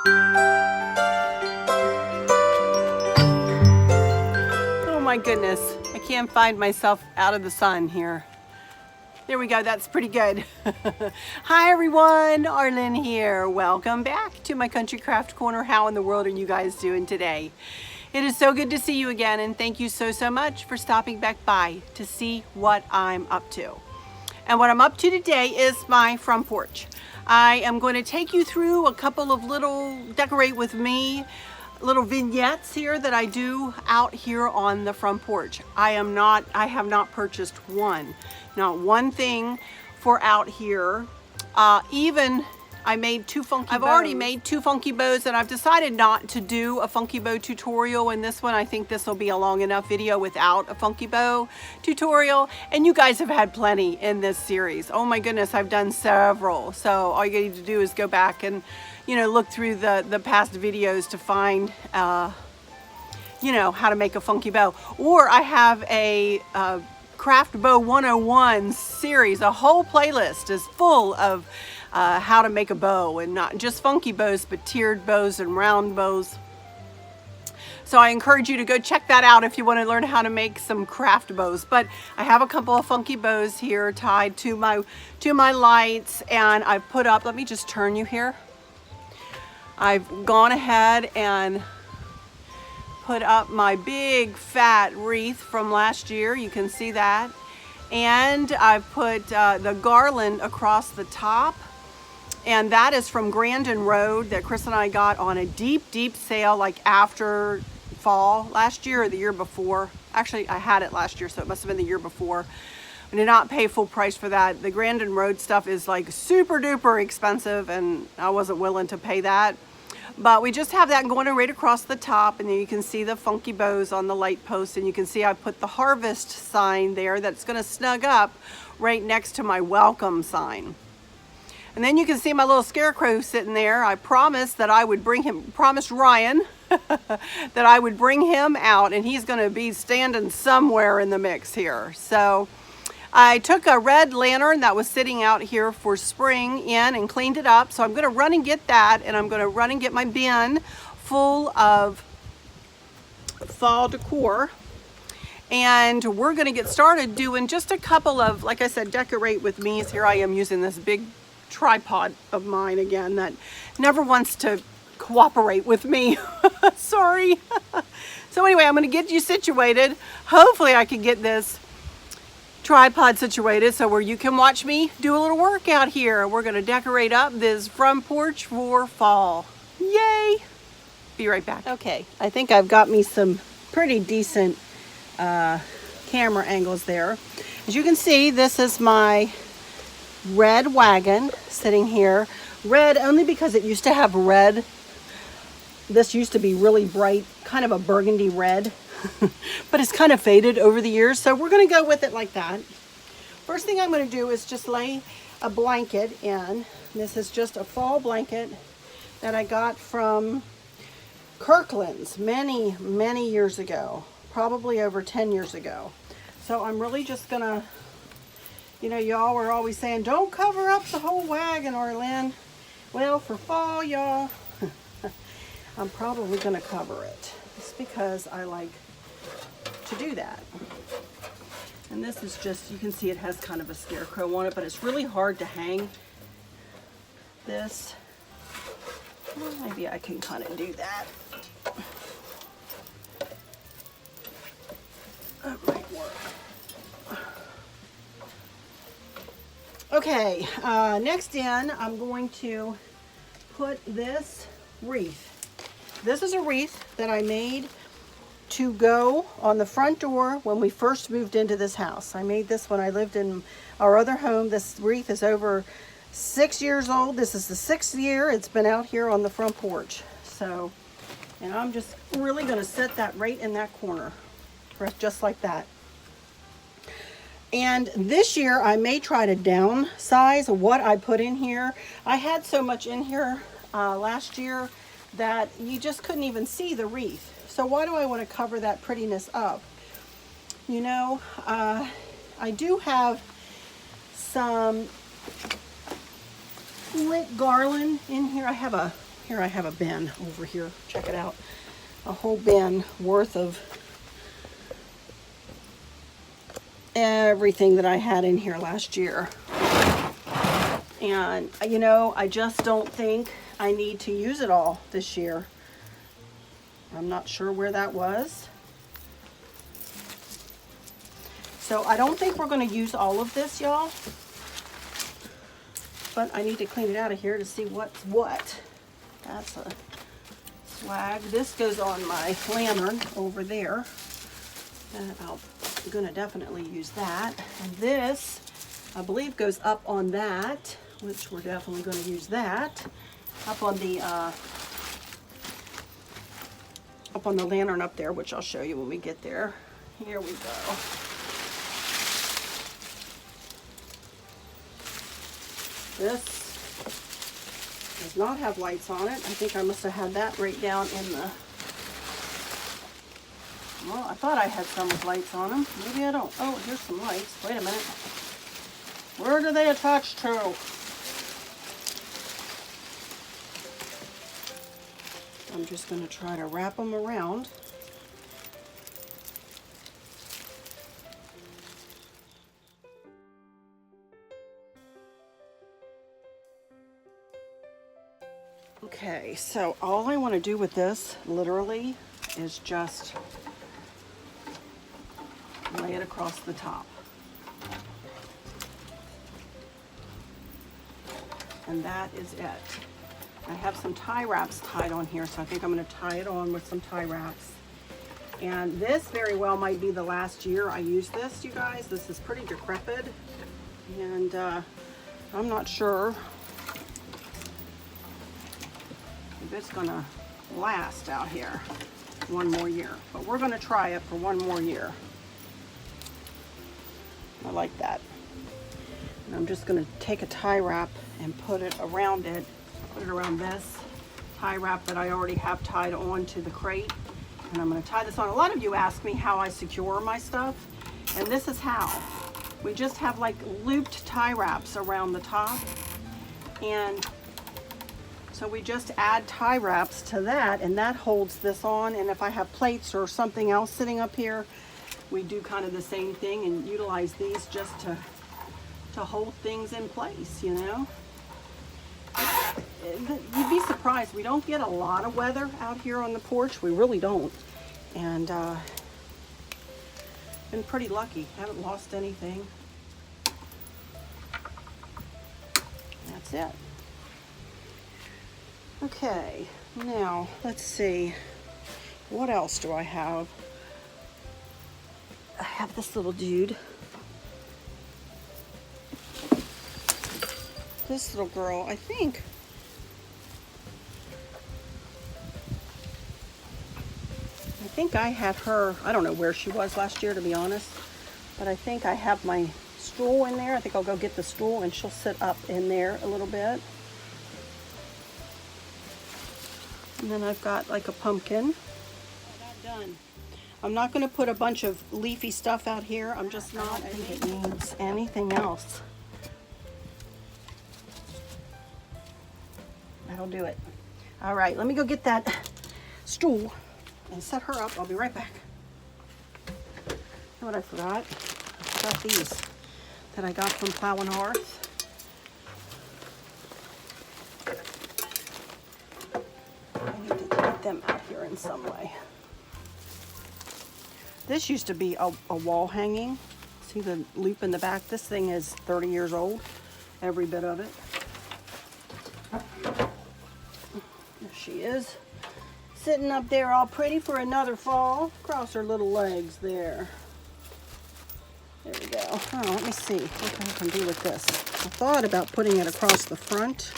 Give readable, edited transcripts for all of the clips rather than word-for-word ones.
Oh my goodness, I can't find myself out of the sun here. There we go, that's pretty good. Hi everyone, Arlene here. Welcome back to my Country Craft Corner. How in the world are you guys doing today? It is so good to see you again, and thank you so much for stopping back by to see what I'm up to. And what I'm up to today is my front porch. I am going to take you through a couple of little decorate with me little vignettes here that I do out here on the front porch. I have not purchased not one thing for out here. Even I made two funky bows. I've already made two funky bows, and I've decided not to do a funky bow tutorial in this one. I think this will be a long enough video without a funky bow tutorial, and you guys have had plenty in this series. Oh my goodness, I've done several. So all you need to do is go back and look through the past videos to find how to make a funky bow. Or I have a Craft Bow 101 series. A whole playlist is full of how to make a bow, and not just funky bows, but tiered bows and round bows. So I encourage you to go check that out if you want to learn how to make some craft bows. But I have a couple of funky bows here tied to my lights, and I've put up, let me just turn you here. I've gone ahead and put up my big fat wreath from last year. You can see that. And I've put the garland across the top. And that is from Grandin Road that Chris and I got on a deep sale, like after fall last year or the year before. Actually, I had it last year, so it must have been the year before. I did not pay full price for that. The Grandin Road stuff is like super duper expensive, and I wasn't willing to pay that. But we just have that going right across the top, and then you can see the funky bows on the light post, and you can see I put the harvest sign there that's going to snug up right next to my welcome sign. And then you can see my little scarecrow sitting there. I promised that I would promised Ryan that I would bring him out, and he's going to be standing somewhere in the mix here. So I took a red lantern that was sitting out here for spring in and cleaned it up. So I'm going to run and get that, and I'm going to run and get my bin full of fall decor. And we're going to get started doing just a couple of, like I said, decorate with me's. Here I am using this big tripod of mine again that never wants to cooperate with me. Sorry. So anyway, I'm going to get you situated. Hopefully I can get this tripod situated so where you can watch me do a little workout here. We're going to decorate up this front porch for fall. Yay! Be right back. Okay, I think I've got me some pretty decent camera angles there. As you can see, this is my red wagon sitting here. Red only because it used to have red. This used to be really bright, kind of a burgundy red. But it's kind of faded over the years, so we're going to go with it like that. First thing I'm going to do is just lay a blanket in. This is just a fall blanket that I got from Kirkland's many years ago, probably over 10 years ago. So I'm really just going to, y'all were always saying, don't cover up the whole wagon, Arlene. Well, for fall, y'all, I'm probably going to cover it. Just because I like to do that. And this is just, you can see it has kind of a scarecrow on it, but it's really hard to hang this. Well, maybe I can kind of do that. That might work. Okay, next in, I'm going to put this wreath. This is a wreath that I made to go on the front door when we first moved into this house. I made this when I lived in our other home. This wreath is over 6 years old. This is the 6th year it's been out here on the front porch. So, and I'm just really going to set that right in that corner, just like that. And this year I may try to downsize what I put in here. I had so much in here last year that you just couldn't even see the wreath. So why do I want to cover that prettiness up? I do have some lit garland in here. I have a Here I have a bin over here. Check it out. A whole bin worth of everything that I had in here last year. And, you know, I just don't think I need to use it all this year. I'm not sure where that was. So I don't think we're going to use all of this, y'all. But I need to clean it out of here to see what's what. That's a swag. This goes on my lantern over there. And I'm going to definitely use that. And this, I believe, goes up on that, which we're definitely going to use that. Up on the lantern up there, which I'll show you when we get there. Here we go. This does not have lights on it. I think I must have had that right down in the... Well, I thought I had some with lights on them. Maybe I don't. Oh, here's some lights. Wait a minute. Where do they attach to? I'm just going to try to wrap them around. Okay, so all I want to do with this, literally, is just lay it across the top. And that is it. I have some tie wraps tied on here, so I think I'm going to tie it on with some tie wraps. And this very well might be the last year I use this, you guys. This is pretty decrepit, and I'm not sure if it's going to last out here one more year. But we're going to try it for one more year. I like that. And I'm just going to take a tie wrap and put it around it. Put it around this tie wrap that I already have tied on to the crate. And I'm going to tie this on. A lot of you ask me how I secure my stuff. And this is how. We just have like looped tie wraps around the top. And so we just add tie wraps to that, and that holds this on. And if I have plates or something else sitting up here, we do kind of the same thing and utilize these just to hold things in place, you know. You'd be surprised. We don't get a lot of weather out here on the porch. We really don't. And been pretty lucky. Haven't lost anything. That's it. Okay, now let's see. What else do I have? I have this little dude. This little girl, I think I had her, I don't know where she was last year, to be honest, but I think I have my stool in there. I think I'll go get the stool and she'll sit up in there a little bit. And then I've got like a pumpkin. That done. I'm not going to put a bunch of leafy stuff out here. I'm just not. I think it needs anything else. That'll do it. All right, let me go get that stool and set her up. I'll be right back. You know what I forgot? I forgot these that I got from Plow and Hearth. I need to get them out here in some way. This used to be a wall hanging. See the loop in the back? This thing is 30 years old, every bit of it. There she is, sitting up there all pretty for another fall. Cross her little legs there. There we go. Oh, let me see what I can do with this. I thought about putting it across the front.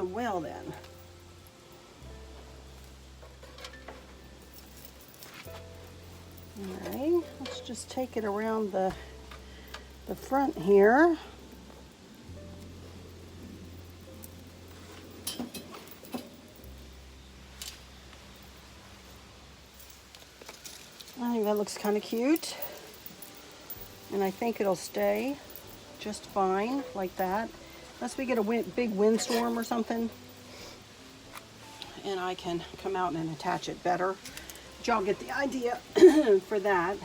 Well then. All right, let's just take it around the front here. I think that looks kind of cute. And I think it'll stay just fine like that. Unless we get a big windstorm or something. And I can come out and attach it better. But y'all get the idea for that.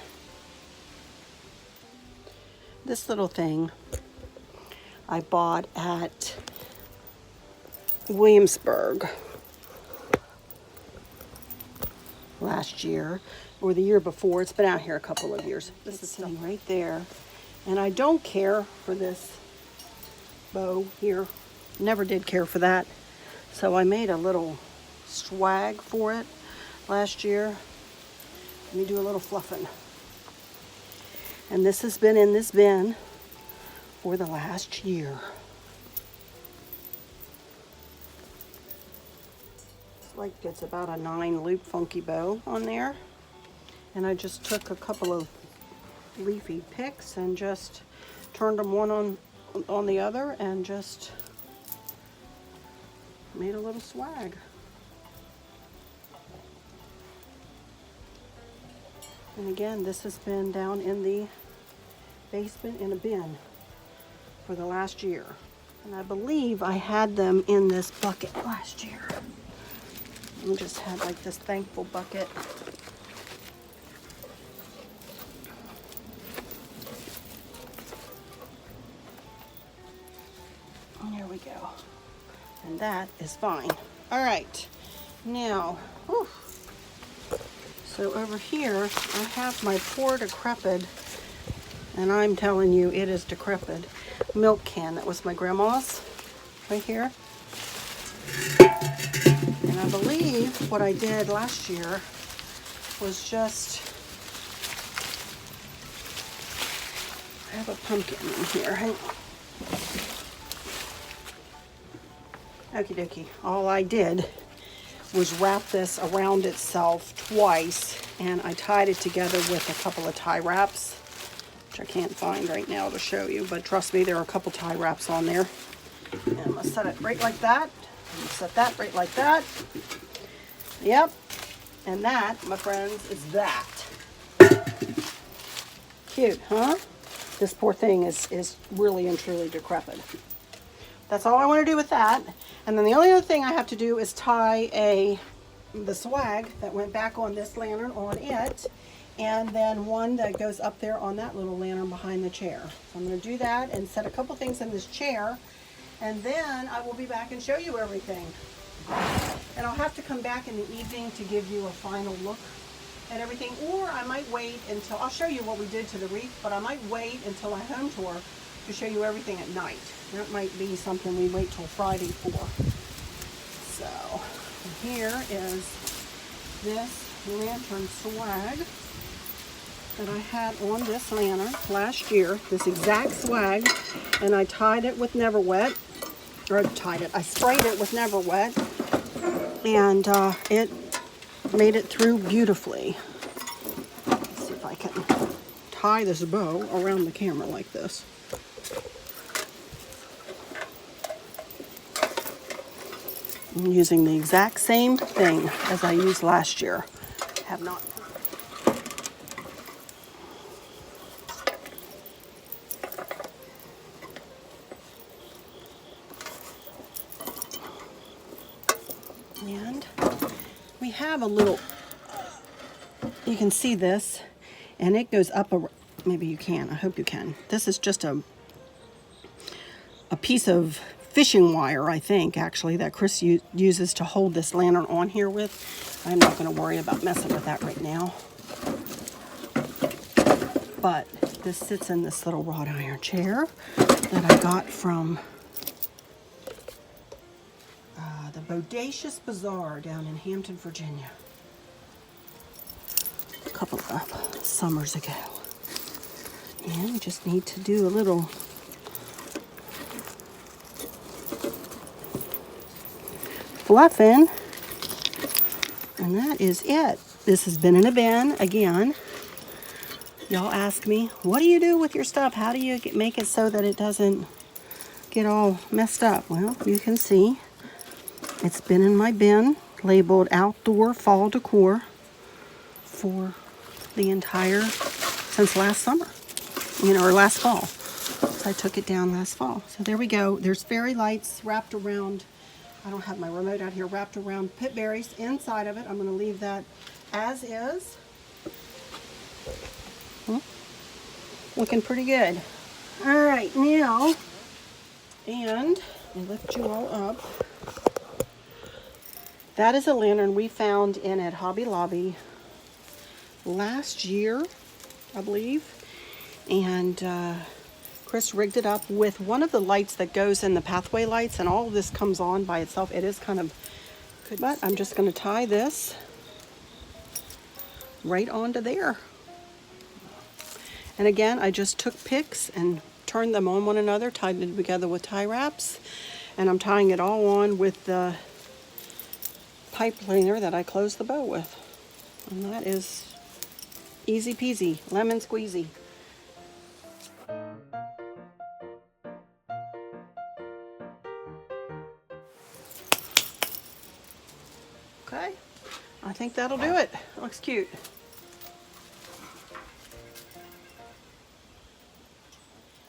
This little thing I bought at Williamsburg last year or the year before. It's been out here a couple of years. This is sitting right there. And I don't care for this bow here. Never did care for that. So I made a little swag for it last year. Let me do a little fluffing. And this has been in this bin for the last year. It's like it's about a 9-loop funky bow on there. And I just took a couple of leafy picks and just turned them one on the other and just made a little swag. And again, this has been down in the basement in a bin for the last year. And I believe I had them in this bucket last year. I just had like this thankful bucket. And there we go. And that is fine. All right, now, whew. So over here, I have my poor decrepit, and I'm telling you, it is decrepit, milk can. That was my grandma's right here. And I believe what I did last year was just, I have a pumpkin in here. Hang on. Okie dokie. All I did was wrap this around itself twice, and I tied it together with a couple of tie wraps, which I can't find right now to show you, but trust me, there are a couple tie wraps on there. And I'm gonna set it right like that. And set that right like that. Yep. And that, my friends, is that. Cute, huh? This poor thing is really and truly decrepit. That's all I want to do with that. And then the only other thing I have to do is tie the swag that went back on this lantern on it, and then one that goes up there on that little lantern behind the chair. So I'm going to do that and set a couple things in this chair, and then I will be back and show you everything. And I'll have to come back in the evening to give you a final look at everything, or I might wait until, I'll show you what we did to the wreath, but I might wait until I home tour to show you everything at night. That might be something we wait till Friday for. So here is this lantern swag that I had on this lantern last year, this exact swag, and I tied it with Never Wet, or I sprayed it with Never Wet, and it made it through beautifully. Let's see if I can tie this bow around the camera like this. I'm using the exact same thing as I used last year. Have not. And we have a little, you can see this, and it goes up, maybe you can, I hope you can. This is just a piece of fishing wire, I think, actually, that Chris uses to hold this lantern on here with. I'm not going to worry about messing with that right now. But this sits in this little wrought iron chair that I got from the Bodacious Bazaar down in Hampton, Virginia, a couple of summers ago. And we just need to do a little fluffing, and that is it. This has been in a bin again. Y'all ask me, what do you do with your stuff? How do you make it so that it doesn't get all messed up? Well, you can see it's been in my bin labeled outdoor fall decor for the entire, since last summer, or last fall. So I took it down last fall. So there we go. There's fairy lights wrapped around, I don't have my remote out here, wrapped around pit berries inside of it. I'm going to leave that as is. Looking pretty good. All right, now, and I lift you all up. That is a lantern we found in at Hobby Lobby last year, I believe. And Chris rigged it up with one of the lights that goes in the pathway lights, and all of this comes on by itself. It is kind of good, but I'm just going to tie this right onto there. And again, I just took picks and turned them on one another, tied them together with tie wraps, and I'm tying it all on with the pipe cleaner that I closed the bow with. And that is easy peasy, lemon squeezy. Okay, I think that'll do it. It looks cute.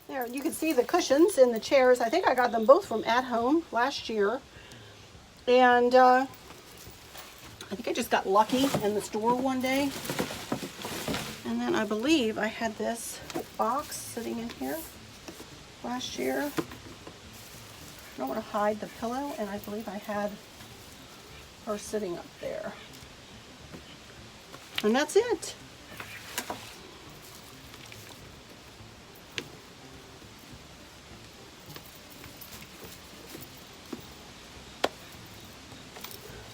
There, you can see the cushions in the chairs. I think I got them both from At Home last year. And I think I just got lucky in the store one day. And then I believe I had this box sitting in here last year. I don't want to hide the pillow, and I believe I had her sitting up there. And that's it.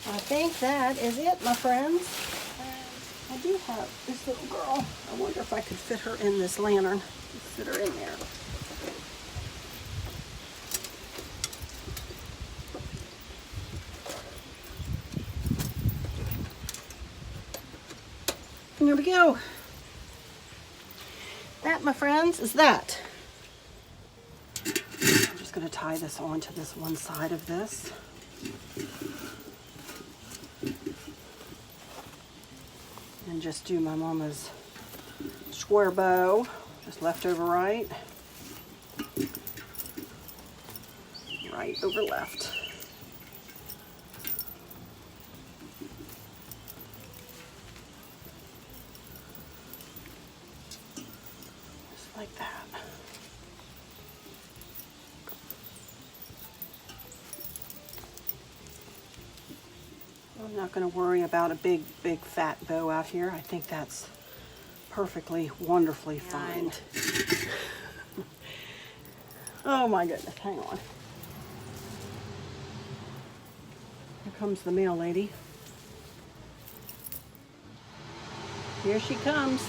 I think that is it, my friends. I do have this little girl. I wonder if I could fit her in this lantern. Fit her in there. And there we go. That, my friends, is that. I'm just going to tie this onto this one side of this. And just do my mama's square bow, just left over right, right over left. Just like that. I'm not going to worry about a big fat bow out here. I think that's perfectly, wonderfully fine. Oh my goodness, hang on. Here comes the mail lady. Here she comes.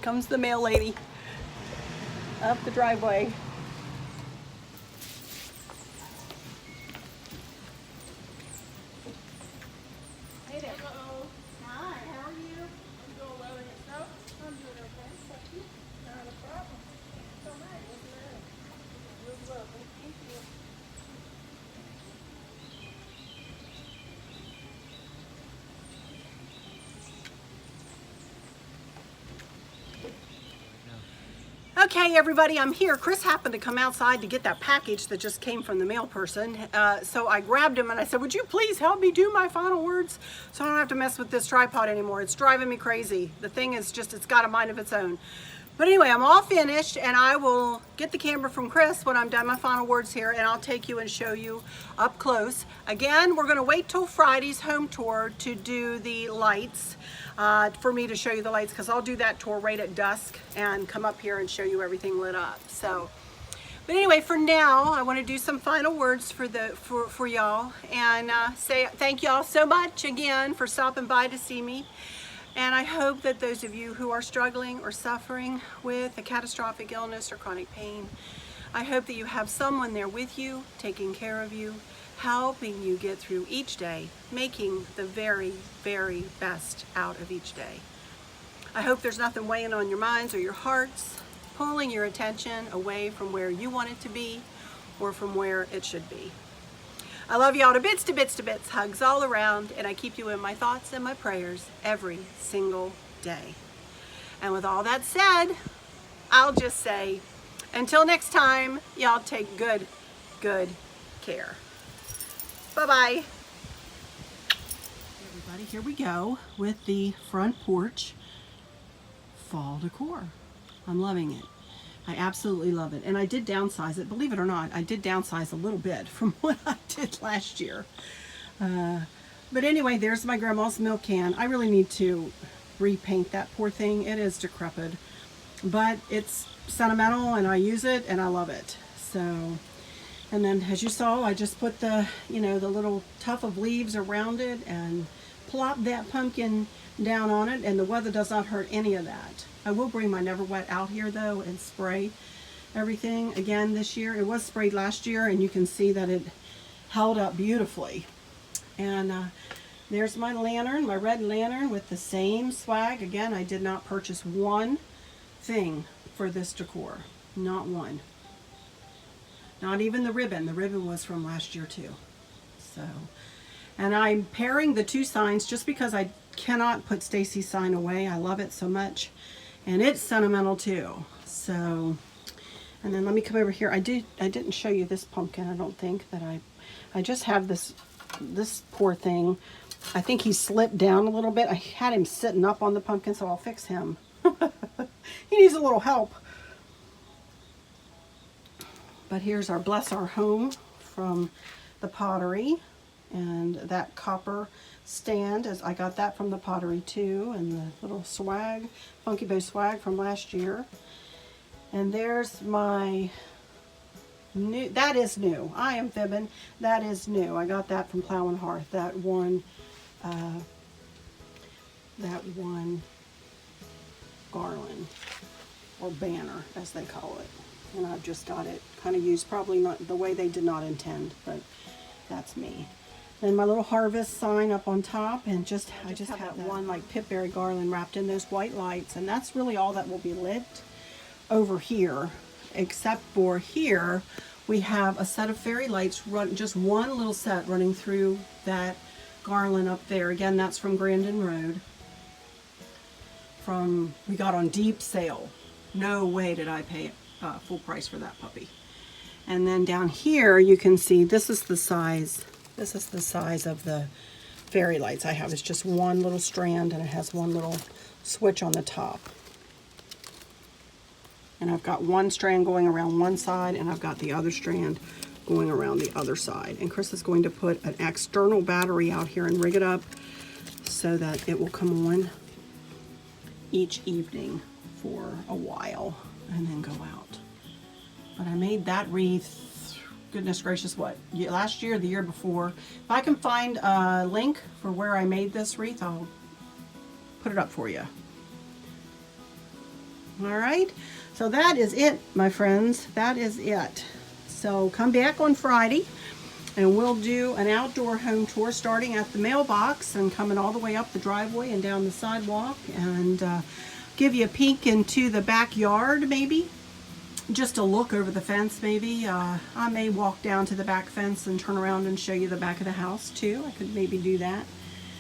Comes the mail lady up the driveway. Okay, everybody, I'm here. Chris happened to come outside to get that package that just came from the mail person. So I grabbed him and I said, would you please help me do my final words so I don't have to mess with this tripod anymore? It's driving me crazy. The thing is just, it's got a mind of its own. But anyway, I'm all finished and I will get the camera from Chris when I'm done my final words here, and I'll take you and show you up close. Again, we're going to wait till Friday's home tour to do the lights, for me to show you the lights, because I'll do that tour right at dusk and come up here and show you everything lit up. So, but anyway, for now, I want to do some final words for y'all and say thank y'all so much again for stopping by to see me. And I hope that those of you who are struggling or suffering with a catastrophic illness or chronic pain, I hope that you have someone there with you, taking care of you, helping you get through each day, making the very, very best out of each day. I hope there's nothing weighing on your minds or your hearts, pulling your attention away from where you want it to be or from where it should be. I love y'all to bits, to bits, to bits. Hugs all around, and I keep you in my thoughts and my prayers every single day. And with all that said, I'll just say, until next time, y'all take good care. Bye-bye. Everybody, here we go with the front porch fall decor. I'm loving it. I absolutely love it. And I did downsize it. Believe it or not, I did downsize a little bit from what I did last year. But anyway, there's my grandma's milk can. I really need to repaint that poor thing. It is decrepit. But it's sentimental and I use it and I love it. So, and then as you saw, I just put the, the little tuft of leaves around it and plop that pumpkin down on it, and the weather does not hurt any of that. I will bring my Never Wet out here though and spray everything again this year. It was sprayed last year and you can see that it held up beautifully. And there's my lantern, my red lantern with the same swag. Again, I did not purchase one thing for this decor. Not one. Not even the ribbon. The ribbon was from last year too. So, and I'm pairing the two signs just because I cannot put Stacy's sign away. I love it so much. And it's sentimental too. So, and then let me come over here. I didn't show you this pumpkin. I don't think that I just have this poor thing. I think he slipped down a little bit. I had him sitting up on the pumpkin, so I'll fix him. He needs a little help. But here's our Bless Our Home from the pottery, and that copper stand, as I got that from the pottery too, and the little swag, Funky Bow swag from last year. And there's my new, that is new. I am fibbing. That is new. I got that from Plow and Hearth. That one garland, or banner as they call it. And I've just got it kind of used, probably not the way they did not intend, but that's me. Then my little harvest sign up on top, and I just have that one like pipberry garland wrapped in those white lights, and that's really all that will be lit over here, except for here we have a set of fairy lights, just one little set running through that garland up there. Again, that's from Grandin Road. We got on deep sale. No way did I pay full price for that puppy. And then down here you can see this is the size of the fairy lights I have. It's just one little strand, and it has one little switch on the top. And I've got one strand going around one side, and I've got the other strand going around the other side. And Chris is going to put an external battery out here and rig it up so that it will come on each evening for a while and then go out. But I made that wreath, goodness gracious, what, last year or the year before. If I can find a link for where I made this wreath, I'll put it up for you. All right, so that is it, my friends. That is it. So come back on Friday and we'll do an outdoor home tour starting at the mailbox and coming all the way up the driveway and down the sidewalk, and give you a peek into the backyard, maybe just a look over the fence. Maybe I may walk down to the back fence and turn around and show you the back of the house too. I could maybe do that,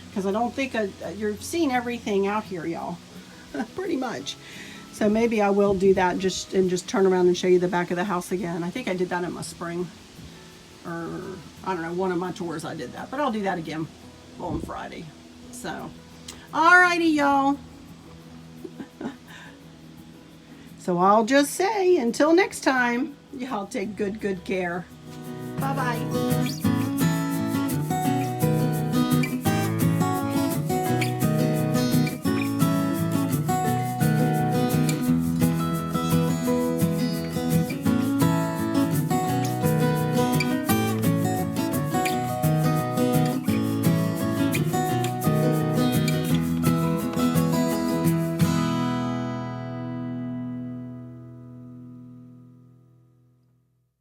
because I don't think you've seen everything out here, y'all. Pretty much. So maybe I will do that, just turn around and show you the back of the house again. I think I did that in my spring, or I don't know, one of my tours I did that, but I'll do that again on Friday. So, alrighty, y'all. So I'll just say, until next time, y'all take good care. Bye-bye.